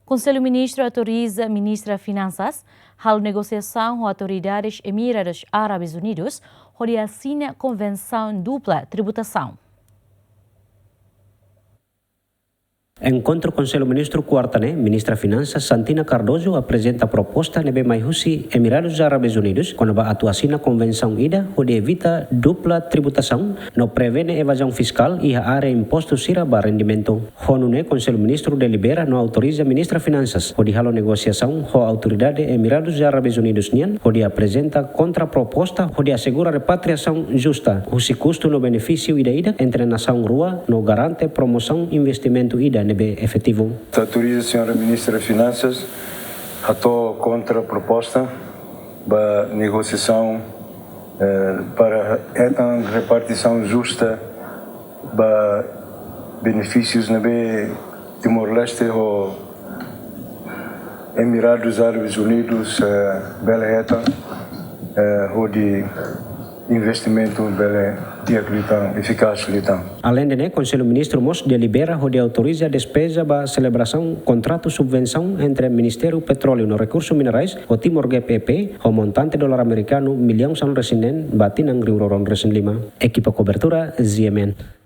Conselho Ministro autoriza a Ministra Finanças a negociação com autoridades Emirados Árabes Unidos, onde assina convenção dupla tributação. Encontro Conselho Ministro Quartane, Ministra Finanças Santina Cardoso apresenta a proposta nebe maihusi Emirados Árabes Unidos quando vai atuação na convenção IDA onde evita dupla tributação, não prevene evasão fiscal e a área imposto sira ba rendimento. Honune Conselho Ministro delibera não autoriza Ministra Finanças onde halo negociação com a autoridade Emirados Árabes Unidos nian onde apresenta contraproposta onde assegura repatriação justa, o custo no benefício IDA entre nação rua no garante promoção investimento IDA nebe efetivo. Autoriza a senhora Ministra das Finanças a tua contraproposta para negociação para a repartição justa para benefícios nebe Timor-Leste ou Emirados Árabes Unidos bela eta onde investimento bela eficaz. Além de Conselho Ministro Mos delibera onde autoriza a despesa para celebração contrato subvenção entre Ministério Petróleo e Recursos Minerais o Timor GPP o montante dólar americano milhão san resinen batin ang riuroron resen 5. Equipa cobertura ZMN.